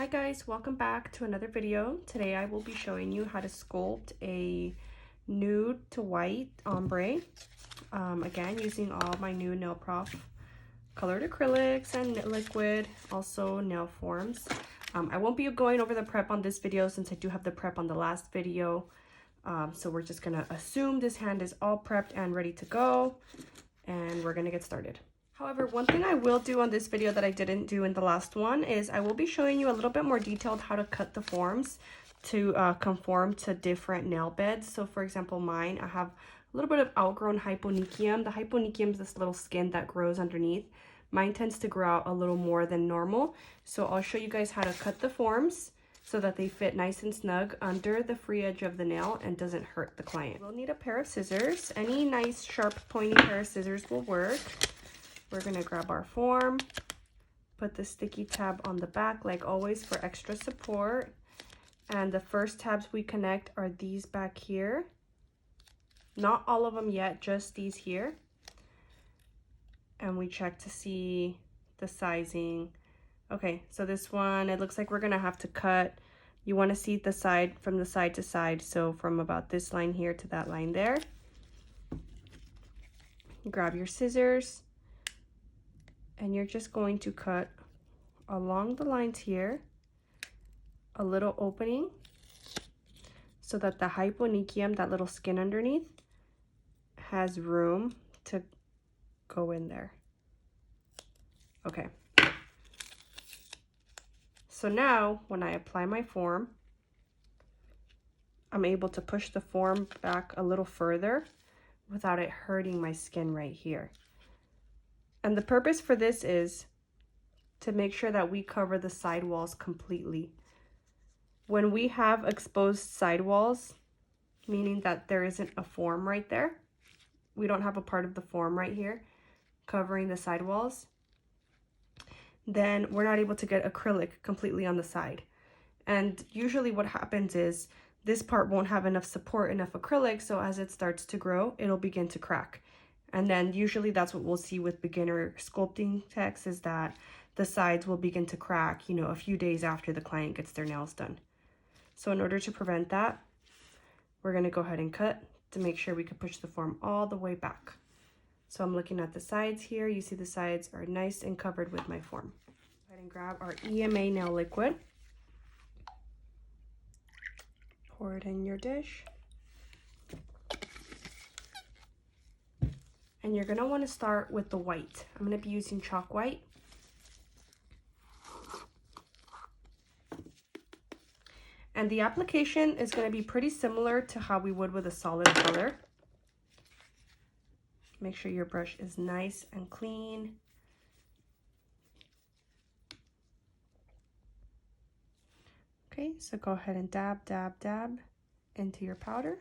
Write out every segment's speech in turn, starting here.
Hi guys, welcome back to another video. Today I will be showing you how to sculpt a nude to white ombre. Again, using all my new Nail Prof colored acrylics and liquid, also nail forms. I won't be going over the prep on this video since I do have the prep on the last video. So we're just gonna assume this hand is all prepped and ready to go, and we're gonna get started. However, one thing I will do on this video that I didn't do in the last one is I will be showing you a little bit more detailed how to cut the forms to conform to different nail beds. So for example, mine, I have a little bit of outgrown hyponychium. The hyponychium is this little skin that grows underneath. Mine tends to grow out a little more than normal. So I'll show you guys how to cut the forms so that they fit nice and snug under the free edge of the nail and doesn't hurt the client. We'll need a pair of scissors. Any nice sharp pointy pair of scissors will work. We're gonna grab our form, put the sticky tab on the back like always for extra support. And the first tabs we connect are these back here. Not all of them yet, just these here. And we check to see the sizing. Okay, so this one, it looks like we're gonna have to cut. You wanna see the side from the side to side. So from about this line here to that line there. Grab your scissors. And you're just going to cut along the lines here, a little opening, so that the hyponychium, that little skin underneath, has room to go in there. Okay. So now, when I apply my form, I'm able to push the form back a little further without it hurting my skin right here. And the purpose for this is to make sure that we cover the side walls completely. When we have exposed side walls, meaning that there isn't a form right there, we don't have a part of the form right here covering the side walls, then we're not able to get acrylic completely on the side. And usually what happens is this part won't have enough support, enough acrylic, so as it starts to grow, it'll begin to crack. And then usually that's what we'll see with beginner sculpting techs, is that the sides will begin to crack, you know, a few days after the client gets their nails done. So in order to prevent that, we're gonna go ahead and cut to make sure we can push the form all the way back. So I'm looking at the sides here. You see the sides are nice and covered with my form. Go ahead and grab our EMA nail liquid. Pour it in your dish. And you're gonna wanna start with the white. I'm gonna be using chalk white. And the application is gonna be pretty similar to how we would with a solid color. Make sure your brush is nice and clean. Okay, so go ahead and dab, dab, dab into your powder.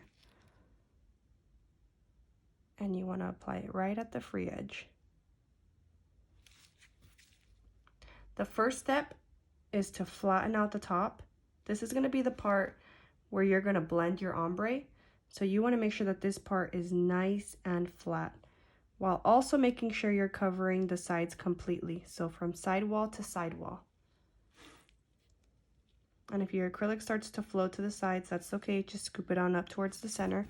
And you want to apply it right at the free edge. The first step is to flatten out the top. This is going to be the part where you're going to blend your ombre. So you want to make sure that this part is nice and flat, while also making sure you're covering the sides completely. So from sidewall to sidewall. And if your acrylic starts to flow to the sides, that's okay. Just scoop it on up towards the center.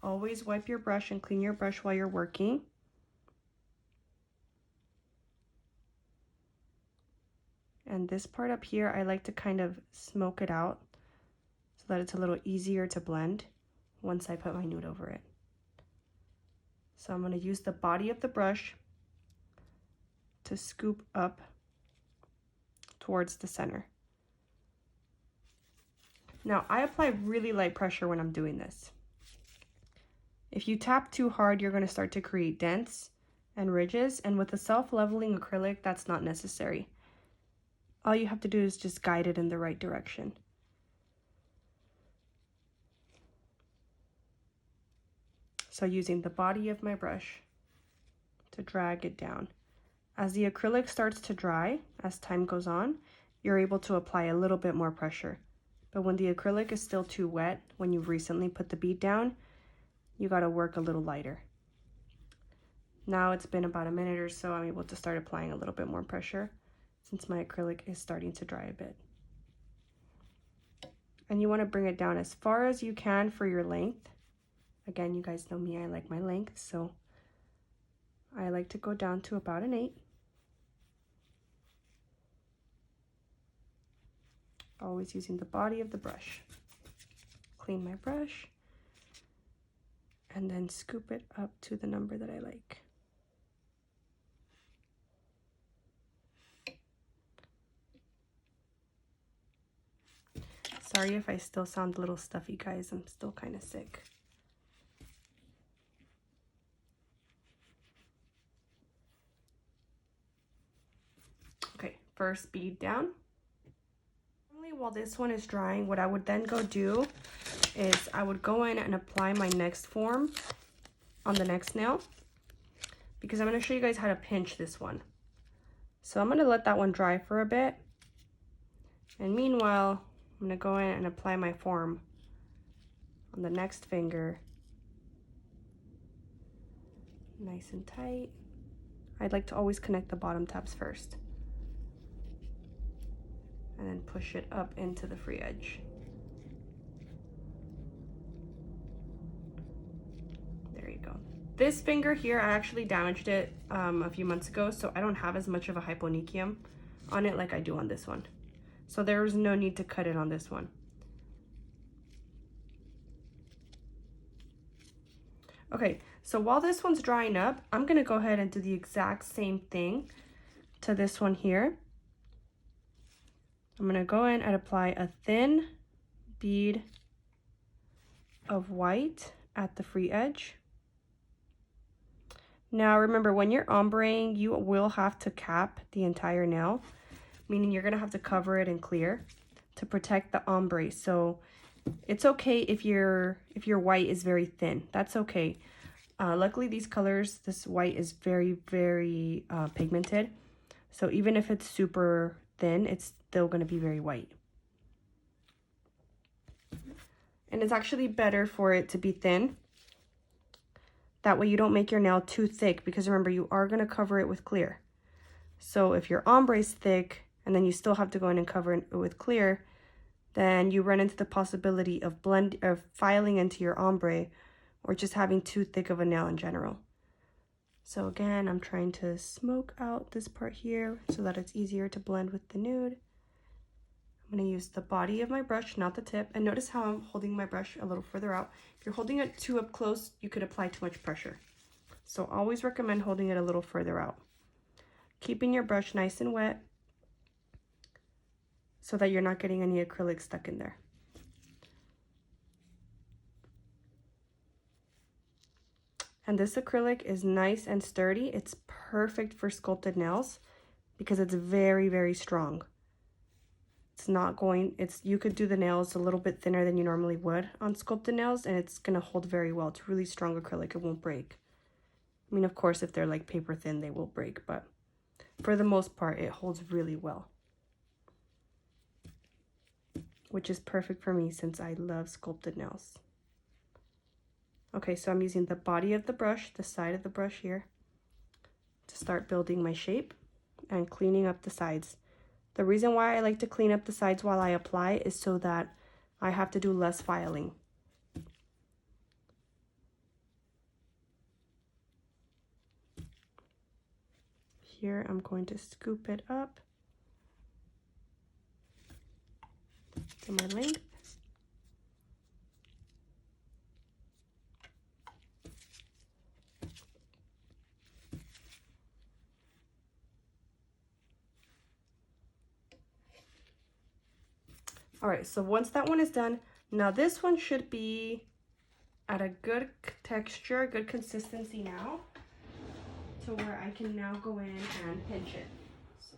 Always wipe your brush and clean your brush while you're working. And this part up here, I like to kind of smoke it out so that it's a little easier to blend once I put my nude over it. So I'm going to use the body of the brush to scoop up towards the center. Now, I apply really light pressure when I'm doing this. If you tap too hard, you're going to start to create dents and ridges, and with a self-leveling acrylic, that's not necessary. All you have to do is just guide it in the right direction. So using the body of my brush to drag it down. As the acrylic starts to dry, as time goes on, you're able to apply a little bit more pressure. But when the acrylic is still too wet, when you've recently put the bead down, you got to work a little lighter. Now it's been about a minute or so, I'm able to start applying a little bit more pressure. since my acrylic is starting to dry a bit. And you want to bring it down as far as you can for your length. Again, you guys know me, I like my length, so I like to go down to about an 8. Always using the body of the brush. Clean my brush and then scoop it up to the number that I like. Sorry if I still sound a little stuffy, guys. I'm still kind of sick. Okay, first bead down. While this one is drying, what I would then go do is I would go in and apply my next form on the next nail, because I'm going to show you guys how to pinch this one. So I'm going to let that one dry for a bit, and meanwhile I'm going to go in and apply my form on the next finger, nice and tight. I'd like to always connect the bottom tabs first, and then push it up into the free edge. There you go. This finger here, I actually damaged it a few months ago, so I don't have as much of a hyponychium on it like I do on this one. So there was no need to cut it on this one. Okay, so while this one's drying up, I'm gonna go ahead and do the exact same thing to this one here. I'm gonna go in and apply a thin bead of white at the free edge. Now remember, when you're ombreing, you will have to cap the entire nail, meaning you're gonna have to cover it in clear to protect the ombre. So it's okay if your white is very thin, that's okay. Luckily these colors, this white is very pigmented, so even if it's super thin, it's still going to be very white. And it's actually better for it to be thin. That way you don't make your nail too thick, because remember, you are going to cover it with clear. So if your ombre is thick and then you still have to go in and cover it with clear, then you run into the possibility of filing into your ombre, or just having too thick of a nail in general. So again, I'm trying to smoke out this part here so that it's easier to blend with the nude. I'm going to use the body of my brush, not the tip. And notice how I'm holding my brush a little further out. If you're holding it too up close, you could apply too much pressure. So always recommend holding it a little further out. Keeping your brush nice and wet so that you're not getting any acrylic stuck in there. And this acrylic is nice and sturdy. It's perfect for sculpted nails because it's very strong. It's not going, you could do the nails a little bit thinner than you normally would on sculpted nails, and it's gonna hold very well. It's really strong acrylic, it won't break. I mean, of course, if they're like paper thin, they will break, but for the most part, it holds really well. Which is perfect for me since I love sculpted nails. Okay, so I'm using the body of the brush, the side of the brush here, to start building my shape and cleaning up the sides. The reason why I like to clean up the sides while I apply is so that I have to do less filing. Here I'm going to scoop it up to my length. All right, so once that one is done, now this one should be at a good texture, good consistency now, to where I can now go in and pinch it. So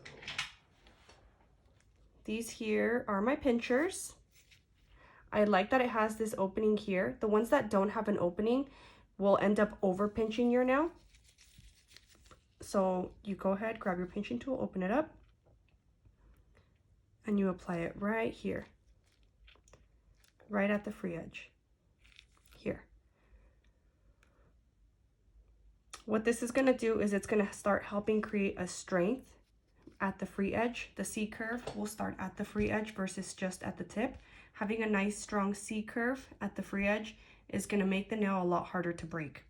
these here are my pinchers. I like that it has this opening here. The ones that don't have an opening will end up over pinching your nail. So you go ahead, grab your pinching tool, open it up, and you apply it right here, right at the free edge here. What this is going to do is it's going to start helping create a strength at the free edge. The C curve will start at the free edge versus just at the tip. Having a nice strong C curve at the free edge is going to make the nail a lot harder to break.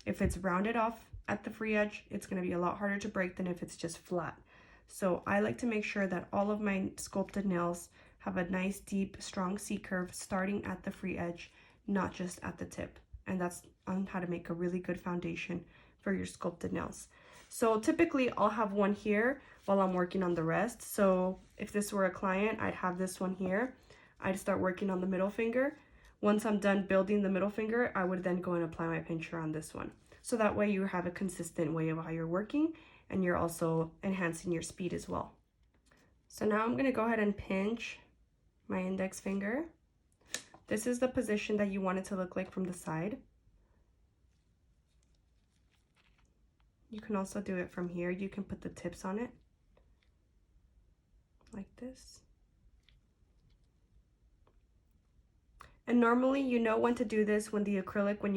If it's rounded off at the free edge, it's going to be a lot harder to break than if it's just flat. So I like to make sure that all of my sculpted nails have a nice deep strong C curve starting at the free edge, not just at the tip. And that's on how to make a really good foundation for your sculpted nails. So typically I'll have one here while I'm working on the rest. So if this were a client, I'd have this one here. I'd start working on the middle finger. Once I'm done building the middle finger, I would then go and apply my pincher on this one. So that way you have a consistent way of how you're working, and you're also enhancing your speed as well. So now I'm gonna go ahead and pinch my index finger. This is the position that you want it to look like from the side. You can also do it from here. You can put the tips on it like this. And normally you know when to do this when you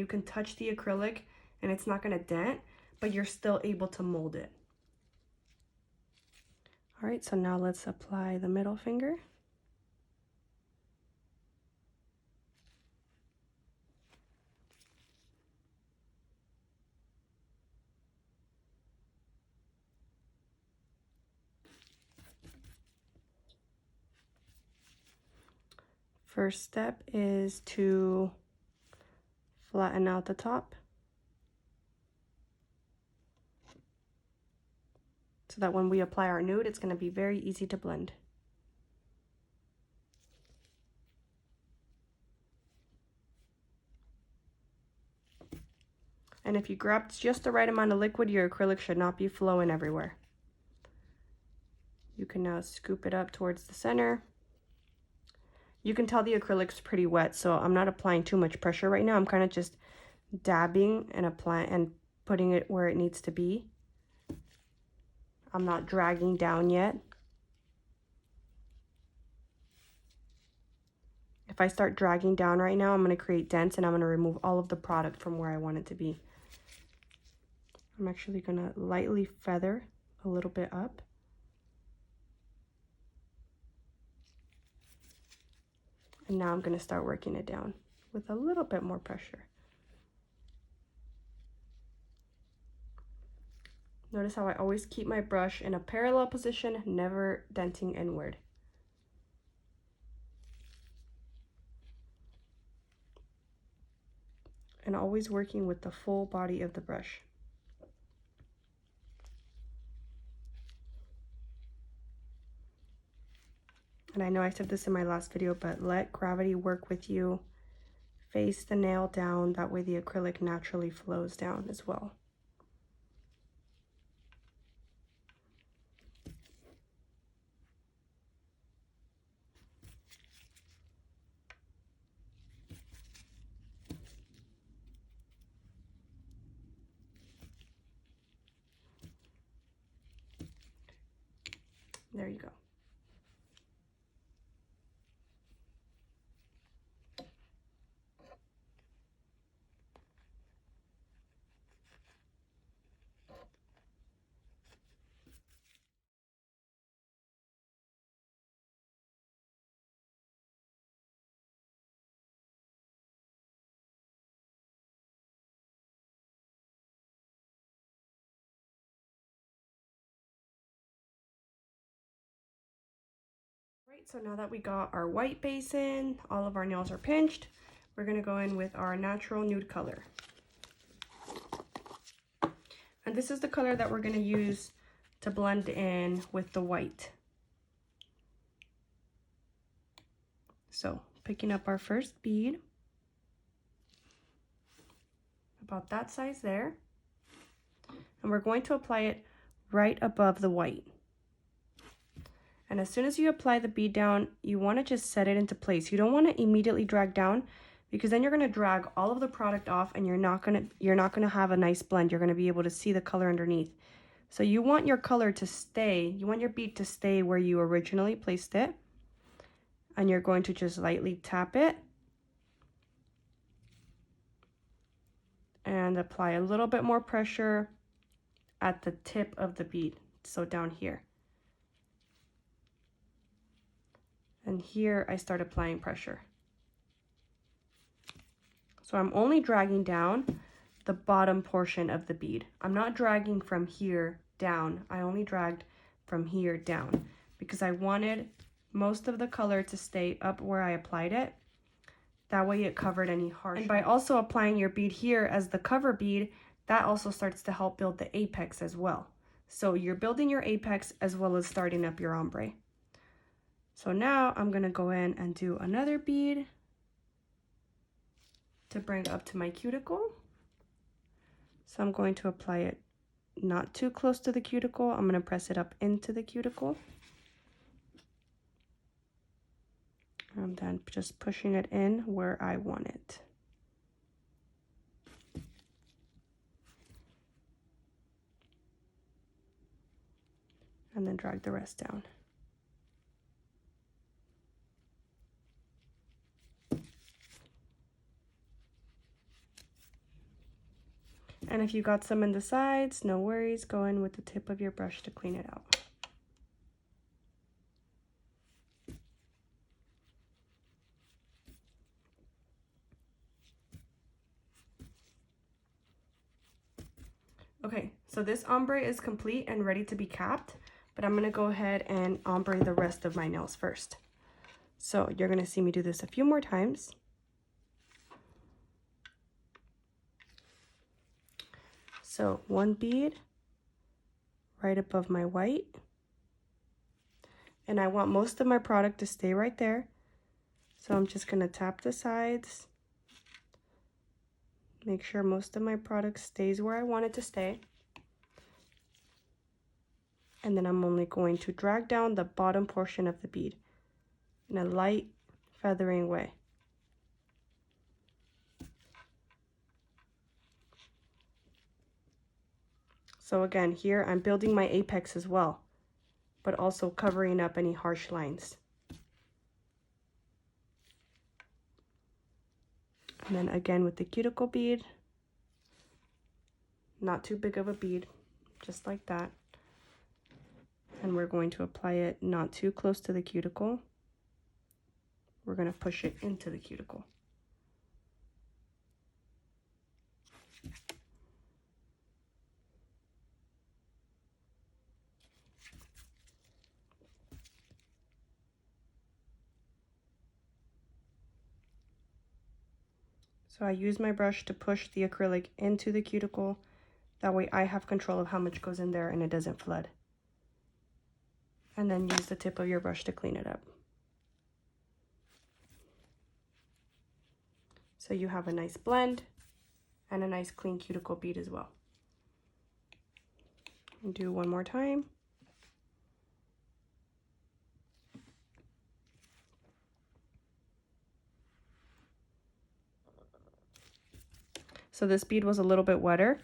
can touch the acrylic and it's not going to dent, but you're still able to mold it. All right, so now let's apply the middle finger. First step is to flatten out the top so that when we apply our nude, it's going to be very easy to blend. And if you grab just the right amount of liquid, your acrylic should not be flowing everywhere. You can now scoop it up towards the center. You can tell the acrylic's pretty wet, so I'm not applying too much pressure right now. I'm kind of just dabbing and applying and putting it where it needs to be. I'm not dragging down yet. If I start dragging down right now, I'm going to create dents and I'm going to remove all of the product from where I want it to be. I'm actually going to lightly feather a little bit up. And now I'm going to start working it down with a little bit more pressure. Notice how I always keep my brush in a parallel position, never denting inward. And always working with the full body of the brush. And I know I said this in my last video, but let gravity work with you. Face the nail down, that way the acrylic naturally flows down as well. There you go. Right, so now that we got our white base in, all of our nails are pinched, we're going to go in with our natural nude color. And this is the color that we're going to use to blend in with the white. So picking up our first bead, about that size there, and we're going to apply it right above the white. And as soon as you apply the bead down, you want to just set it into place. You don't want to immediately drag down, because then you're going to drag all of the product off and you're not going to have a nice blend. You're going to be able to see the color underneath. So you want your color to stay, you want your bead to stay where you originally placed it. And you're going to just lightly tap it and apply a little bit more pressure at the tip of the bead, so down here. And here I start applying pressure. So I'm only dragging down the bottom portion of the bead. I'm not dragging from here down. I only dragged from here down because I wanted most of the color to stay up where I applied it. That way it covered any harsh. And by also applying your bead here as the cover bead, that also starts to help build the apex as well. So you're building your apex as well as starting up your ombre. So now I'm gonna go in and do another bead to bring up to my cuticle. So I'm going to apply it not too close to the cuticle. I'm gonna press it up into the cuticle. And then just pushing it in where I want it. And then drag the rest down. And if you got some in the sides, no worries, go in with the tip of your brush to clean it out. Okay, so this ombre is complete and ready to be capped, but I'm gonna go ahead and ombre the rest of my nails first. So you're gonna see me do this a few more times. So one bead right above my white. And I want most of my product to stay right there. So I'm just gonna tap the sides. Make sure most of my product stays where I want it to stay. And then I'm only going to drag down the bottom portion of the bead in a light feathering way. So again, here I'm building my apex as well, but also covering up any harsh lines. And then again with the cuticle bead, not too big of a bead, just like that. And we're going to apply it not too close to the cuticle. We're going to push it into the cuticle. So I use my brush to push the acrylic into the cuticle. That way I have control of how much goes in there and it doesn't flood. And then use the tip of your brush to clean it up. So you have a nice blend and a nice clean cuticle bead as well. And do one more time. So this bead was a little bit wetter,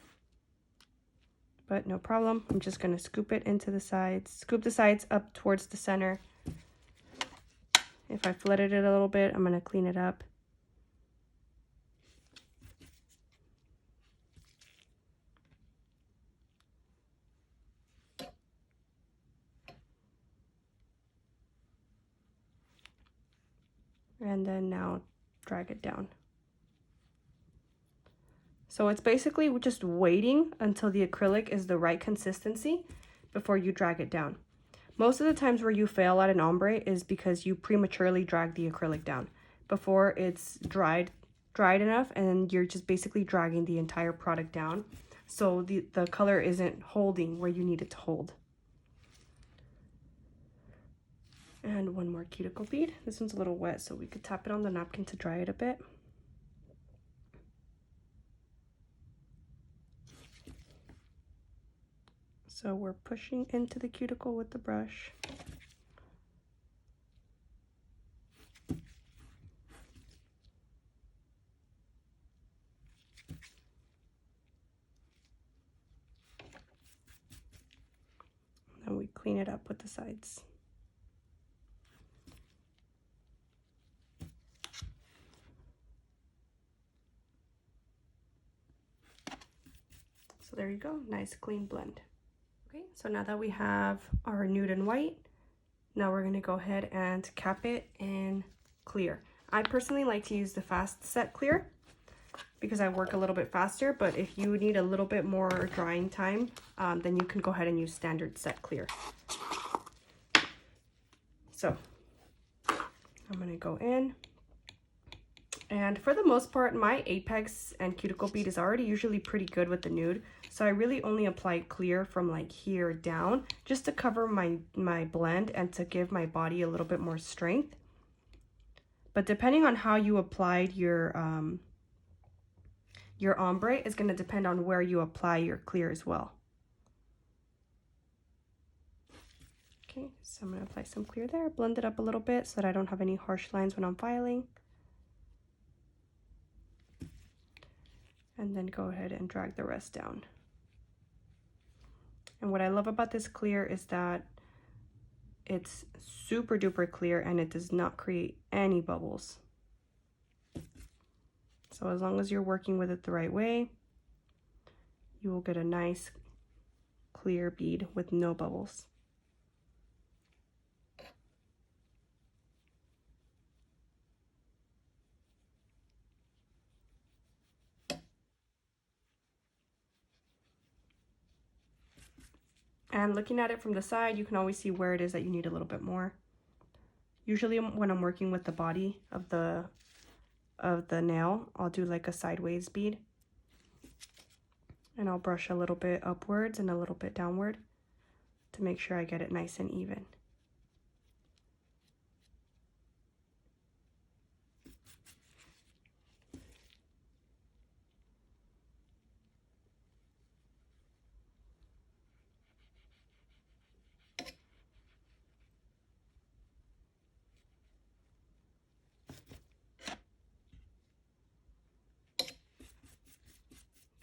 but no problem. I'm just going to scoop it into the sides, scoop the sides up towards the center. If I flooded it a little bit, I'm going to clean it up. And then now drag it down. So it's basically just waiting until the acrylic is the right consistency before you drag it down. Most of the times where you fail at an ombre is because you prematurely drag the acrylic down before it's dried enough, and you're just basically dragging the entire product down. So the color isn't holding where you need it to hold. And one more cuticle bead. This one's a little wet, so we could tap it on the napkin to dry it a bit. So we're pushing into the cuticle with the brush. And we clean it up with the sides. So there you go, nice clean blend. Okay, so now that we have our nude and white, Now we're gonna go ahead and cap it in clear. I personally like to use the fast set clear because I work a little bit faster, but if you need a little bit more drying time, then you can go ahead and use standard set clear. So I'm gonna go in, and for the most part, my apex and cuticle bead is already usually pretty good with the nude. So I really only apply clear from like here down, just to cover my blend and to give my body a little bit more strength. But depending on how you applied your ombre is going to depend on where you apply your clear as well. Okay, so I'm going to apply some clear there, blend it up a little bit so that I don't have any harsh lines when I'm filing. And then go ahead and drag the rest down. And what I love about this clear is that it's super duper clear and it does not create any bubbles. So as long as you're working with it the right way, you will get a nice clear bead with no bubbles. And looking at it from the side, you can always see where it is that you need a little bit more. Usually when I'm working with the body of the nail, I'll do like a sideways bead. And I'll brush a little bit upwards and a little bit downward to make sure I get it nice and even.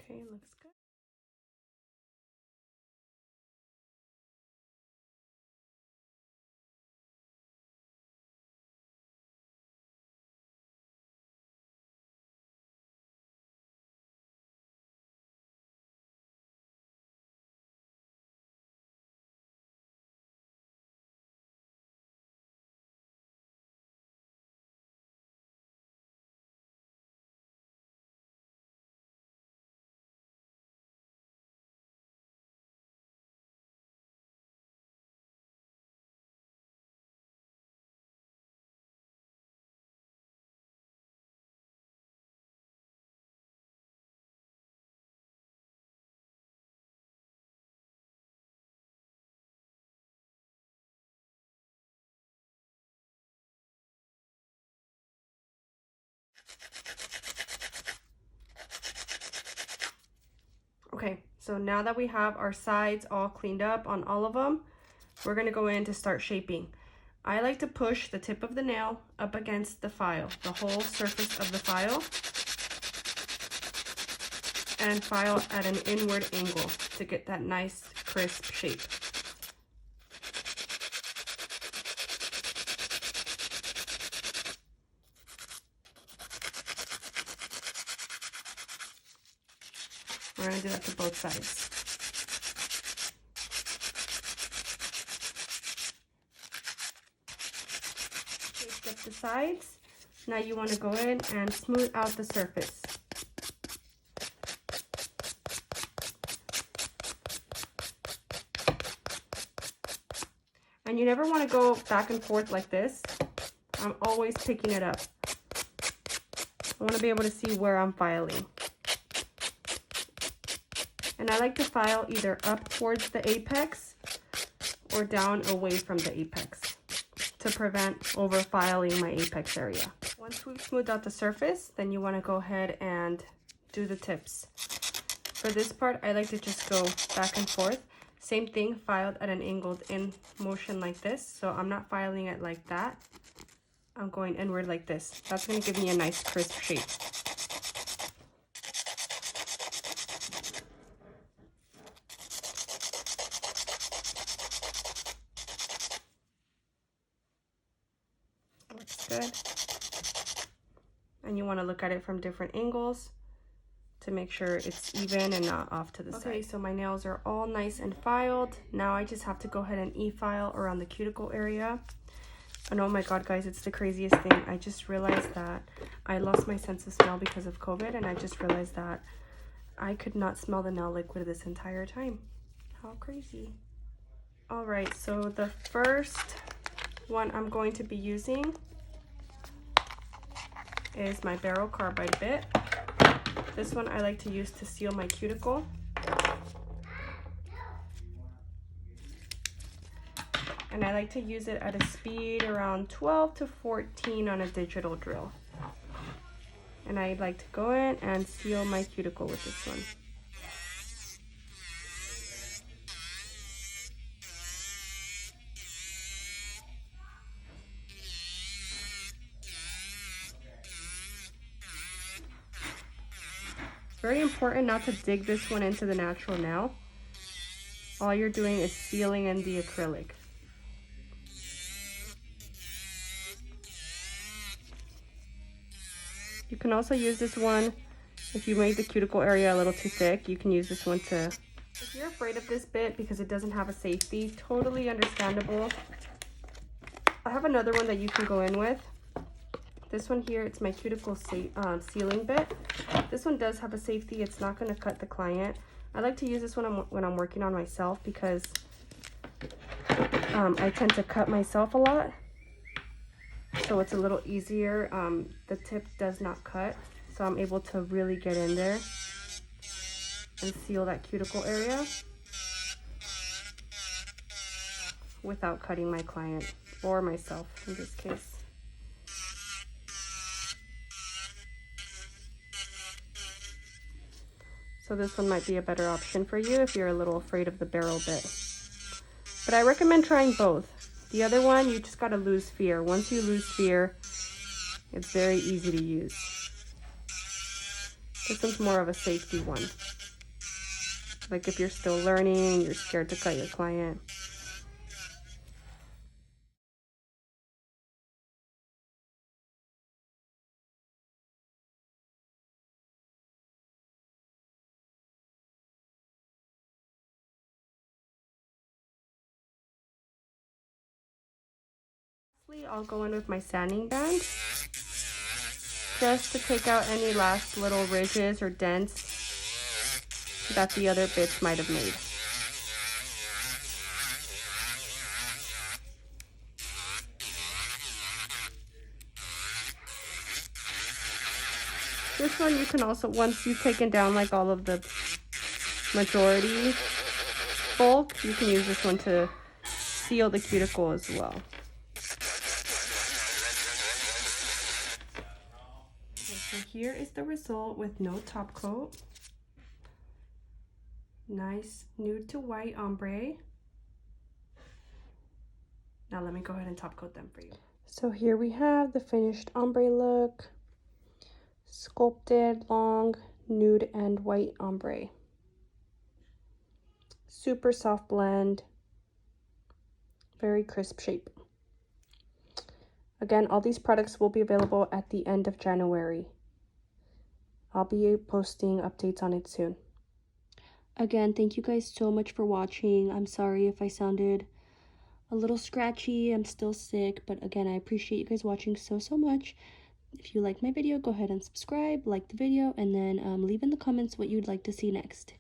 Okay, looks good. Okay, so now that we have our sides all cleaned up on all of them, we're gonna go in to start shaping. I like to push the tip of the nail up against the file, the whole surface of the file, and file at an inward angle to get that nice crisp shape. We're gonna do that to both sides. Shaped up the sides. Now you want to go in and smooth out the surface. And you never want to go back and forth like this. I'm always picking it up. I want to be able to see where I'm filing. And I like to file either up towards the apex or down away from the apex to prevent over filing my apex area. Once we've smoothed out the surface, then you want to go ahead and do the tips. For this part, I like to just go back and forth. Same thing, filed at an angled in motion like this. So I'm not filing it like that. I'm going inward like this. That's going to give me a nice crisp shape. Looks good. And you want to look at it from different angles to make sure it's even and not off to the side. Okay, so my nails are all nice and filed. Now I just have to go ahead and e-file around the cuticle area. And oh my god, guys, it's the craziest thing. I just realized that I lost my sense of smell because of COVID, and I just realized that I could not smell the nail liquid this entire time. How crazy. All right, so the first one I'm going to be using is my barrel carbide bit. This one I like to use to seal my cuticle. And I like to use it at a speed around 12 to 14 on a digital drill. And I like to go in and seal my cuticle with this one. It's very important not to dig this one into the natural nail. All you're doing is sealing in the acrylic. You can also use this one if you made the cuticle area a little too thick. You can use this one to... If you're afraid of this bit because it doesn't have a safety, totally understandable. I have another one that you can go in with. This one here, it's my cuticle sealing bit. This one does have a safety. It's not going to cut the client. I like to use this one when I'm working on myself because I tend to cut myself a lot. So it's a little easier. The tip does not cut, so I'm able to really get in there and seal that cuticle area without cutting my client or myself in this case. So this one might be a better option for you if you're a little afraid of the barrel bit. But I recommend trying both. The other one, you just gotta lose fear. Once you lose fear, it's very easy to use. This one's more of a safety one. Like if you're still learning, you're scared to cut your client. I'll go in with my sanding band just to take out any last little ridges or dents that the other bits might have made. This one you can also, once you've taken down like all of the majority bulk, you can use this one to seal the cuticle as well. So here is the result with no top coat. Nice nude to white ombre. Now let me go ahead and top coat them for you. So here we have the finished ombre look. Sculpted, long, nude and white ombre. Super soft blend. Very crisp shape. Again, all these products will be available at the end of January. I'll be posting updates on it soon. Again, thank you guys so much for watching. I'm sorry if I sounded a little scratchy. I'm still sick, but again, I appreciate you guys watching so much. If you like my video, go ahead and subscribe, like the video, and then leave in the comments what you'd like to see next.